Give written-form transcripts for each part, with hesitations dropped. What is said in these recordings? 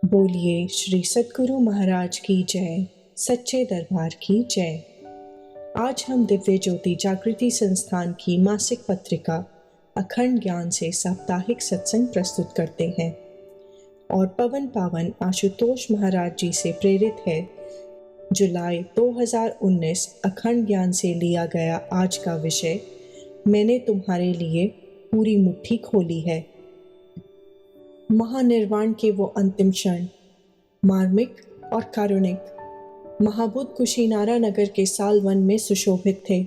बोलिए श्री सद्गुरु महाराज की जय, सच्चे दरबार की जय। आज हम दिव्य ज्योति जागृति संस्थान की मासिक पत्रिका अखंड ज्ञान से साप्ताहिक सत्संग प्रस्तुत करते हैं और पवन पावन आशुतोष महाराज जी से प्रेरित है। जुलाई 2019 अखंड ज्ञान से लिया गया आज का विषय, मैंने तुम्हारे लिए पूरी मुट्ठी खोली है। महानिर्वाण के वो अंतिम क्षण मार्मिक और कारुणिक महाबुद्ध कुशीनारा नगर के साल वन में सुशोभित थे।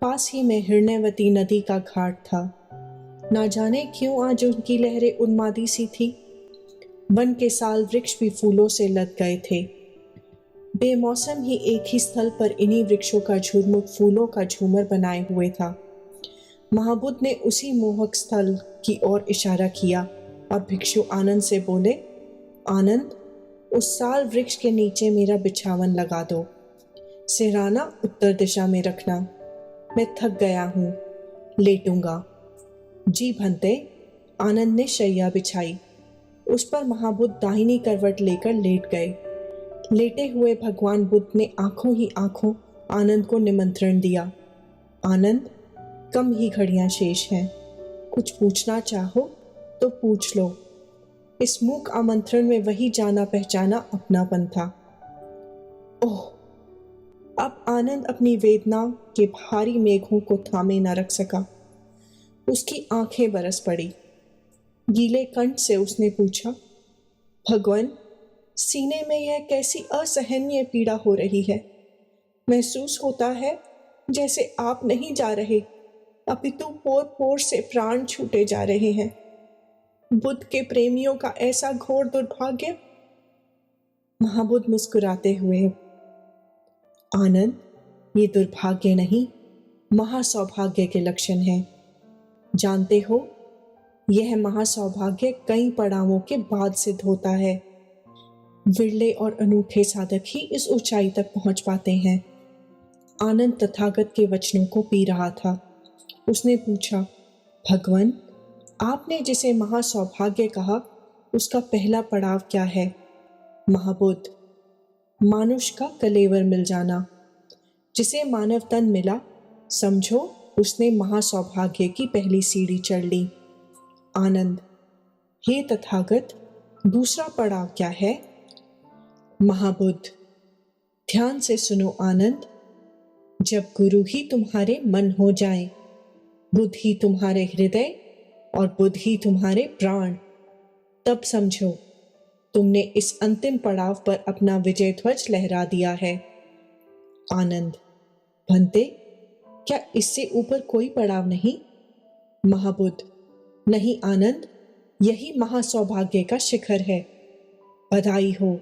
पास ही में हिरण्यवती नदी का घाट था। ना जाने क्यों आज उनकी लहरें उन्मादी सी थी। वन के साल वृक्ष भी फूलों से लद गए थे। बेमौसम ही एक ही स्थल पर इन्हीं वृक्षों का झुरमुट फूलों का झूमर बनाए हुए था। महाबुद्ध ने उसी मोहक स्थल की ओर इशारा किया और भिक्षु आनंद से बोले, आनंद, उस साल वृक्ष के नीचे मेरा बिछावन लगा दो। सिरहाना उत्तर दिशा में रखना। मैं थक गया हूँ, लेटूंगा। जी भंते। आनंद ने शैया बिछाई। उस पर महाबुद्ध दाहिनी करवट लेकर लेट गए। लेटे हुए भगवान बुद्ध ने आंखों ही आंखों आनंद को निमंत्रण दिया। आनंद, कम ही घड़ियां शेष हैं। कुछ पूछना चाहो तो पूछ लो। इस मूक आमंत्रण में वही जाना पहचाना अपनापन था। ओह! अब आनंद अपनी वेदना के भारी मेघों को थामे न रख सका। उसकी आंखें बरस पड़ी। गीले कंठ से उसने पूछा, भगवान, सीने में यह कैसी असहनीय पीड़ा हो रही है। महसूस होता है जैसे आप नहीं जा रहे, अपितु पोर पोर से प्राण छूटे जा रहे हैं। बुद्ध के प्रेमियों का ऐसा घोर दुर्भाग्य। महाबुद्ध मुस्कुराते हुए, आनंद, ये दुर्भाग्य नहीं, महासौभाग्य के लक्षण हैं। जानते हो, यह महासौभाग्य कई पड़ावों के बाद सिद्ध होता है। विरले और अनूठे साधक ही इस ऊंचाई तक पहुंच पाते हैं। आनंद तथागत के वचनों को पी रहा था। उसने पूछा, भगवान, आपने जिसे महासौभाग्य कहा, उसका पहला पड़ाव क्या है? महाबुद्ध, मानुष का कलेवर मिल जाना। जिसे मानव तन मिला, समझो उसने महासौभाग्य की पहली सीढ़ी चढ़ ली। आनंद, हे तथागत, दूसरा पड़ाव क्या है? महाबुद्ध, ध्यान से सुनो आनंद। जब गुरु ही तुम्हारे मन हो जाए, बुद्ध ही तुम्हारे हृदय और बुद्ध ही तुम्हारे प्राण, तब समझो तुमने इस अंतिम पड़ाव पर अपना विजय ध्वज लहरा दिया है। आनंद, भंते, क्या इससे ऊपर कोई पड़ाव नहीं? महाबुद्ध, नहीं आनंद, यही महासौभाग्य का शिखर है। बधाई हो,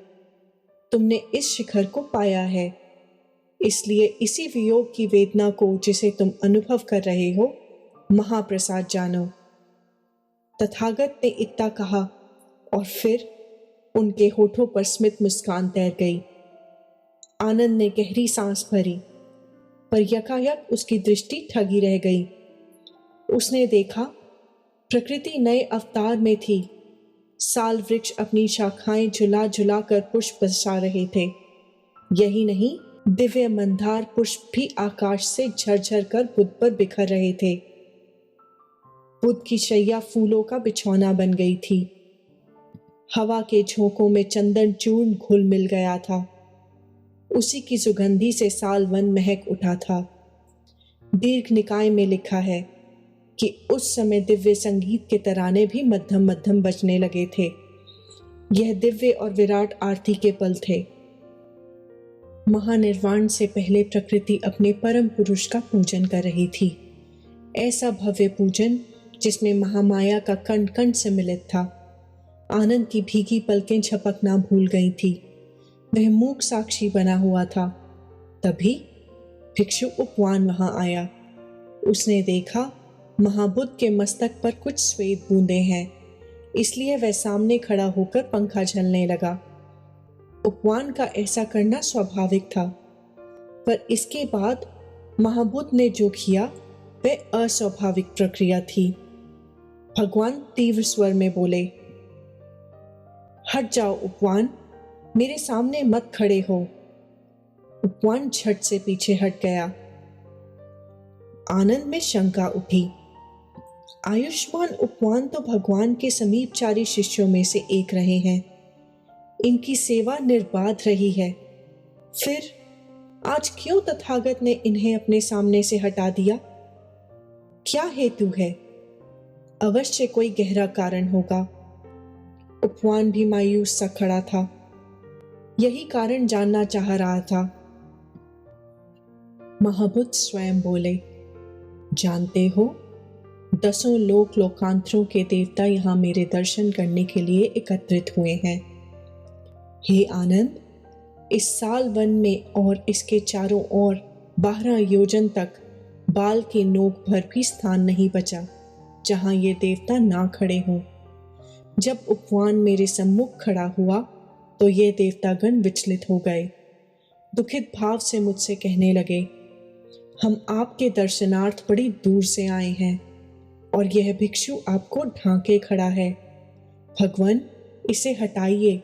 तुमने इस शिखर को पाया है। इसलिए इसी वियोग की वेदना को जिसे तुम अनुभव कर रहे हो, महाप्रसाद जानो। तथागत ने इतना कहा और फिर उनके होठों पर स्मित मुस्कान तैर गई। आनंद ने गहरी सांस भरी, पर यकायक उसकी दृष्टि ठगी रह गई। उसने देखा, प्रकृति नए अवतार में थी। साल वृक्ष अपनी शाखाएं झुला झुला कर पुष्प बरसा रहे थे। यही नहीं, दिव्य मंदार पुष्प भी आकाश से झरझर कर बुद्ध पर बिखर रहे थे। बुद्ध की शैया फूलों का बिछौना बन गई थी। हवा के झोंकों में चंदन चूर्ण घुल मिल गया था। उसी की सुगंधी से साल वन महक उठा था। दीर्घ निकाय में लिखा है कि उस समय दिव्य संगीत के तराने भी मध्यम मध्यम बजने लगे थे। यह दिव्य और विराट आरती के पल थे। महानिर्वाण से पहले प्रकृति अपने परम पुरुष का पूजन कर रही थी। ऐसा भव्य पूजन जिसमें महामाया का कण कण सम्मिलित था। आनंद की भीगी पलकें झपकना भूल गई थी। वह मूक साक्षी बना हुआ था। तभी भिक्षु उपवान वहां आया। उसने देखा, महाबुद्ध के मस्तक पर कुछ श्वेत बूंदे हैं, इसलिए वह सामने खड़ा होकर पंखा झलने लगा। उपवान का ऐसा करना स्वाभाविक था, पर इसके बाद महाबुद्ध ने जो किया वह अस्वाभाविक प्रक्रिया थी। भगवान तीव्र स्वर में बोले, हट जाओ उपवान, मेरे सामने मत खड़े हो। उपवान झट से पीछे हट गया। आनंद में शंका उठी। आयुष्मान उपवान तो भगवान के समीपचारी शिष्यों में से एक रहे हैं। इनकी सेवा निर्बाध रही है, फिर आज क्यों तथागत ने इन्हें अपने सामने से हटा दिया? क्या हेतु है? अवश्य कोई गहरा कारण होगा। उपवान भी मायूस सा खड़ा था, यही कारण जानना चाह रहा था। महाबुद्ध स्वयं बोले, जानते हो, 10 लोक लोकांतरों के देवता यहाँ मेरे दर्शन करने के लिए एकत्रित हुए हैं। हे आनंद, इस साल वन में और इसके चारों ओर 12 योजन तक बाल के नोक भर भी स्थान नहीं बचा जहां ये देवता ना खड़े हों। जब उपवान मेरे सम्मुख खड़ा हुआ तो ये देवतागण विचलित हो गए। दुखित भाव से मुझसे कहने लगे, हम आपके दर्शनार्थ बड़ी दूर से आए हैं और यह भिक्षु आपको ढांके खड़ा है। भगवान, इसे हटाइए।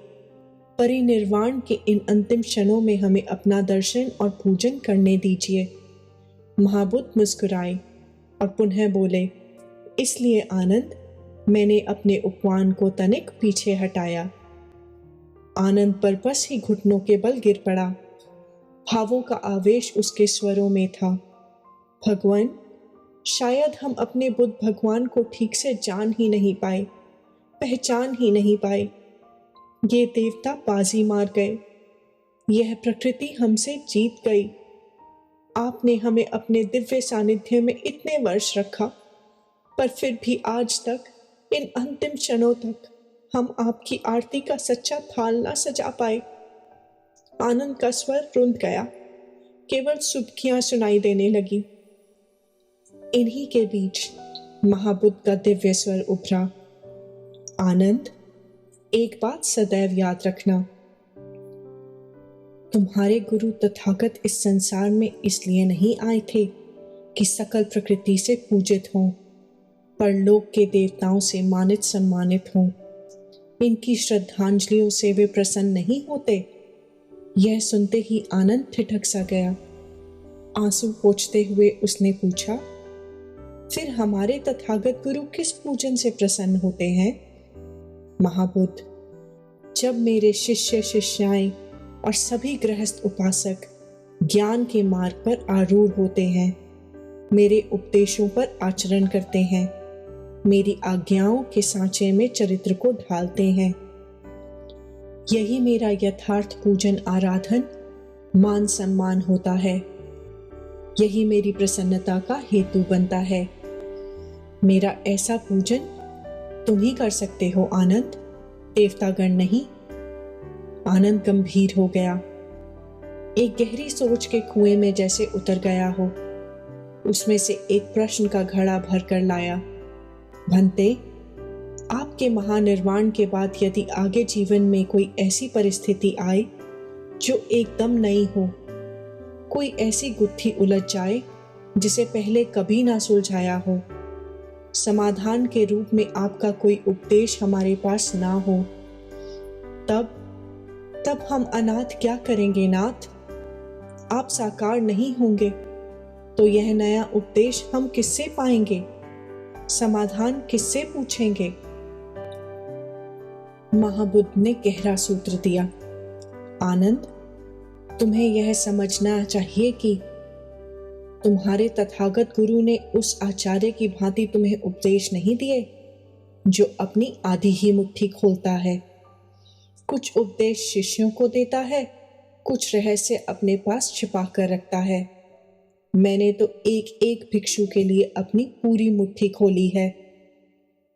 परिनिर्वाण के इन अंतिम क्षणों में हमें अपना दर्शन और पूजन करने दीजिए। महाबुद्ध मुस्कुराए और पुनः बोले, इसलिए आनंद, मैंने अपने उपवान को तनिक पीछे हटाया। आनंद पर बस ही घुटनों के बल गिर पड़ा। भावों का आवेश उसके स्वरों में था। भगवान, शायद हम अपने बुद्ध भगवान को ठीक से जान ही नहीं पाए, पहचान ही नहीं पाए। ये देवता बाजी मार गए, यह प्रकृति हमसे जीत गई। आपने हमें अपने दिव्य सानिध्य में इतने वर्ष रखा, पर फिर भी आज तक, इन अंतिम क्षणों तक, हम आपकी आरती का सच्चा थाल ना सजा पाए। आनंद का स्वर रुंध गया, केवल सुबकियां सुनाई देने लगी। इन्हीं के बीच महाबुद्ध का दिव्य स्वर उभरा, आनंद, एक बात सदैव याद रखना, तुम्हारे गुरु तथागत इस संसार में इसलिए नहीं आए थे कि सकल प्रकृति से पूजित हों, परलोक के देवताओं से मानित सम्मानित हों। इनकी श्रद्धांजलियों से वे प्रसन्न नहीं होते। यह सुनते ही आनंद ठिठक सा गया। आंसू पोंछते हुए उसने पूछा, फिर हमारे तथागत गुरु किस पूजन से प्रसन्न होते हैं? महाबुद्ध, जब मेरे शिष्य शिष्याएं और सभी गृहस्थ उपासक ज्ञान के मार्ग पर आरूढ़ होते हैं, मेरे उपदेशों पर आचरण करते हैं, मेरी आज्ञाओं के सांचे में चरित्र को ढालते हैं, यही मेरा यथार्थ पूजन आराधन मान सम्मान होता है। यही मेरी प्रसन्नता का हेतु बनता है। मेरा ऐसा पूजन तुम ही कर सकते हो आनंद, देवतागण नहीं। आनंद गंभीर हो गया, एक गहरी सोच के कुएं में जैसे उतर गया हो। उसमें से एक प्रश्न का घड़ा भरकर लाया, भंते, आपके महानिर्वाण के बाद यदि आगे जीवन में कोई ऐसी परिस्थिति आए जो एकदम नई हो, कोई ऐसी गुत्थी उलझ जाए जिसे पहले कभी ना सुलझाया हो, समाधान के रूप में आपका कोई उपदेश हमारे पास ना हो, तब हम अनाथ क्या करेंगे नाथ? आप साकार नहीं होंगे तो यह नया उपदेश हम किससे पाएंगे? समाधान किससे पूछेंगे? महाबुद्ध ने गहरा सूत्र दिया, आनंद, तुम्हें यह समझना चाहिए कि तुम्हारे तथागत गुरु ने उस आचार्य की भांति तुम्हें उपदेश नहीं दिए जो अपनी आधी ही मुट्ठी खोलता है। कुछ उपदेश शिष्यों को देता है, कुछ रहस्य अपने पास छिपा कर रखता है। मैंने तो एक एक भिक्षु के लिए अपनी पूरी मुट्ठी खोली है।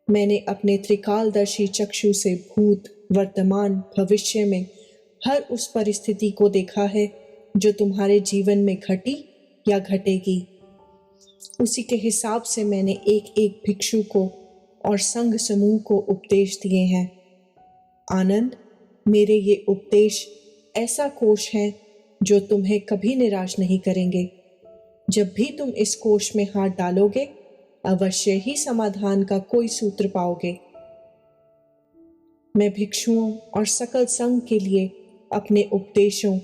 मैंने अपने त्रिकालदर्शी चक्षु से भूत, वर्तमान, भविष्य में हर उस परिस्थिति को देखा है जो तुम्हारे जीवन में घटी या घटेगी। उसी के हिसाब से मैंने एक एक भिक्षु को और संघ समूह को उपदेश दिए हैं। आनंद, मेरे ये उपदेश ऐसा कोश है जो तुम्हें कभी निराश नहीं करेंगे। जब भी तुम इस कोश में हाथ डालोगे, अवश्य ही समाधान का कोई सूत्र पाओगे। मैं भिक्षुओं और सकल संघ के लिए अपने उपदेशों,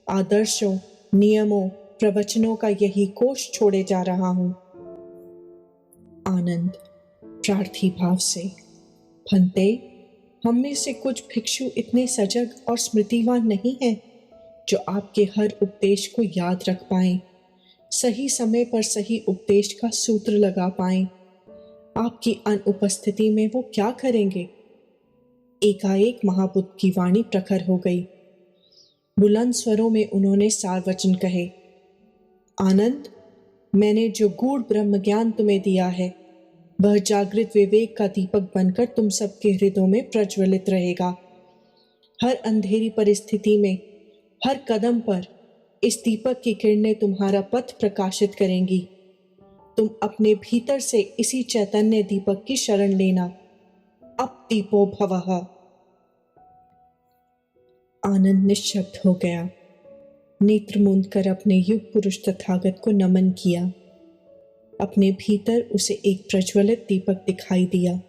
आदर्शों, नियमों, प्रवचनों का यही कोष छोड़े जा रहा हूं। आनंद प्रार्थी भाव से, भंते, हम में से कुछ भिक्षु इतने सजग और स्मृतिवान नहीं हैं जो आपके हर उपदेश को याद रख पाएं, सही समय पर सही उपदेश का सूत्र लगा पाएं। आपकी अनुपस्थिति में वो क्या करेंगे? एकाएक महाबुद्ध की वाणी प्रखर हो गई। बुलंद स्वरों में उन्होंने सार वचन कहे। आनंद, मैंने जो गूढ़ ब्रह्म ज्ञान तुम्हें दिया है वह जागृत विवेक का दीपक बनकर तुम सबके हृदयों में प्रज्वलित रहेगा। हर अंधेरी परिस्थिति में, हर कदम पर इस दीपक की किरणें तुम्हारा पथ प्रकाशित करेंगी। तुम अपने भीतर से इसी चैतन्य दीपक की शरण लेना। अब दीपो भवः। आनंद निश्शब्द हो गया। नेत्र मूंद कर अपने युग पुरुष तथागत को नमन किया। अपने भीतर उसे एक प्रज्वलित दीपक दिखाई दिया।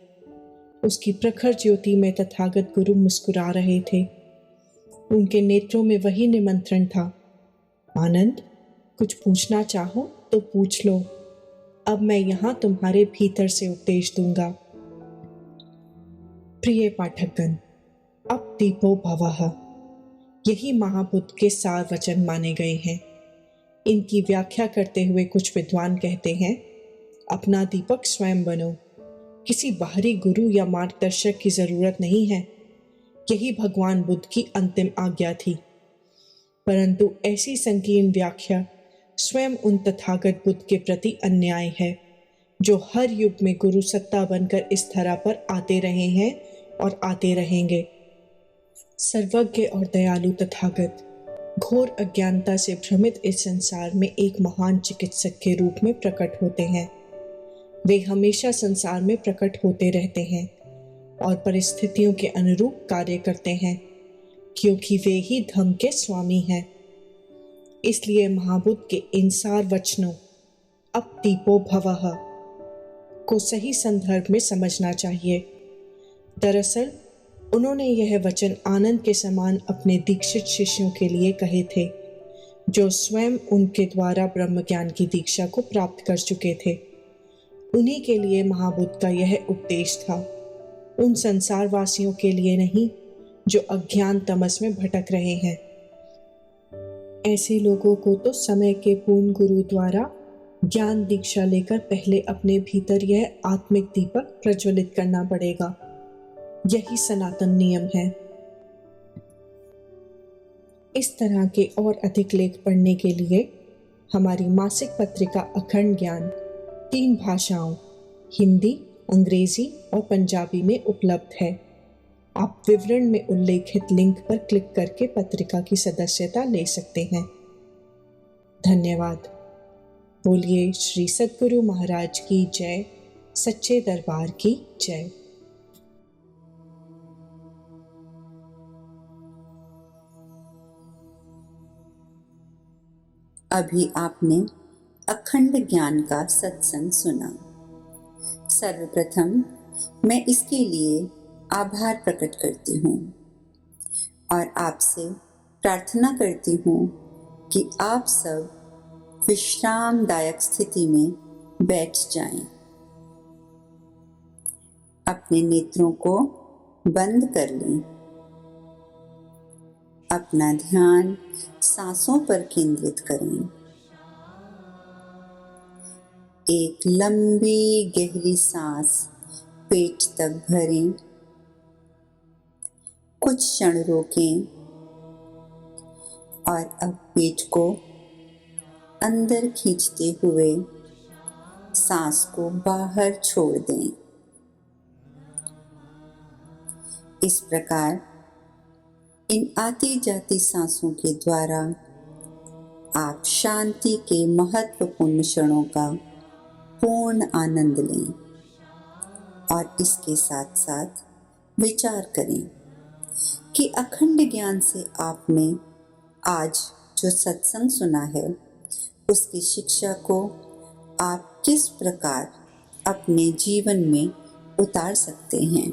उसकी प्रखर ज्योति में तथागत गुरु मुस्कुरा रहे थे। उनके नेत्रों में वही निमंत्रण था। आनंद, कुछ पूछना चाहो तो पूछ लो। अब मैं यहां तुम्हारे भीतर से उपदेश दूंगा। प्रिय पाठकगण, अब दीपो भवः, यही महाबुद्ध के सार वचन माने गए हैं। इनकी व्याख्या करते हुए कुछ विद्वान कहते हैं, अपना दीपक स्वयं बनो। किसी बाहरी गुरु या मार्गदर्शक की जरूरत नहीं है। यही भगवान बुद्ध की अंतिम आज्ञा थी। परंतु ऐसी संकीर्ण व्याख्या स्वयं उन तथागत बुद्ध के प्रति अन्याय है, जो हर युग में गुरु सत्ता बनकर इस धरा पर आते रहे हैं और आते रहेंगे। सर्वज्ञ और दयालु तथागत घोर अज्ञानता से भ्रमित इस संसार में एक महान चिकित्सक के रूप में प्रकट होते हैं। वे हमेशा संसार में प्रकट होते रहते हैं और परिस्थितियों के अनुरूप कार्य करते हैं, क्योंकि वे ही धम्म के स्वामी हैं। इसलिए महाबुद्ध के इन सार वचनों अब दीपो भवः को सही संदर्भ में समझना चाहिए। दरअसल उन्होंने यह वचन आनंद के समान अपने दीक्षित शिष्यों के लिए कहे थे, जो स्वयं उनके द्वारा ब्रह्म ज्ञान की दीक्षा को प्राप्त कर चुके थे। उन्हीं के लिए महाबुद्ध का यह उपदेश था, उन संसार वासियों के लिए नहीं जो अज्ञान तमस में भटक रहे हैं। ऐसे लोगों को तो समय के पूर्ण गुरु द्वारा ज्ञान दीक्षा लेकर पहले अपने भीतर यह आत्मिक दीपक प्रज्वलित करना पड़ेगा। यही सनातन नियम है। इस तरह के और अधिक लेख पढ़ने के लिए हमारी मासिक पत्रिका अखंड ज्ञान 3 भाषाओं हिंदी, अंग्रेजी और पंजाबी में उपलब्ध है। आप विवरण में उल्लेखित लिंक पर क्लिक करके पत्रिका की सदस्यता ले सकते हैं। धन्यवाद। बोलिए श्री सद्गुरु महाराज की जय, सच्चे दरबार की जय। अभी आपने अखंड ज्ञान का सत्संग सुना। सर्वप्रथम मैं इसके लिए आभार प्रकट करती हूँ और आपसे प्रार्थना करती हूँ कि आप सब विश्रामदायक स्थिति में बैठ जाएं। अपने नेत्रों को बंद कर लें। अपना ध्यान सांसों पर केंद्रित करें। एक लंबी गहरी सांस पेट तक भरें। कुछ क्षण रोकें और अब पेट को अंदर खींचते हुए सांस को बाहर छोड़ दें। इस प्रकार इन आती जाती सांसों के द्वारा आप शांति के महत्वपूर्ण क्षणों का पूर्ण आनंद लें और इसके साथ साथ विचार करें कि अखंड ज्ञान से आपने आज जो सत्संग सुना है उसकी शिक्षा को आप किस प्रकार अपने जीवन में उतार सकते हैं।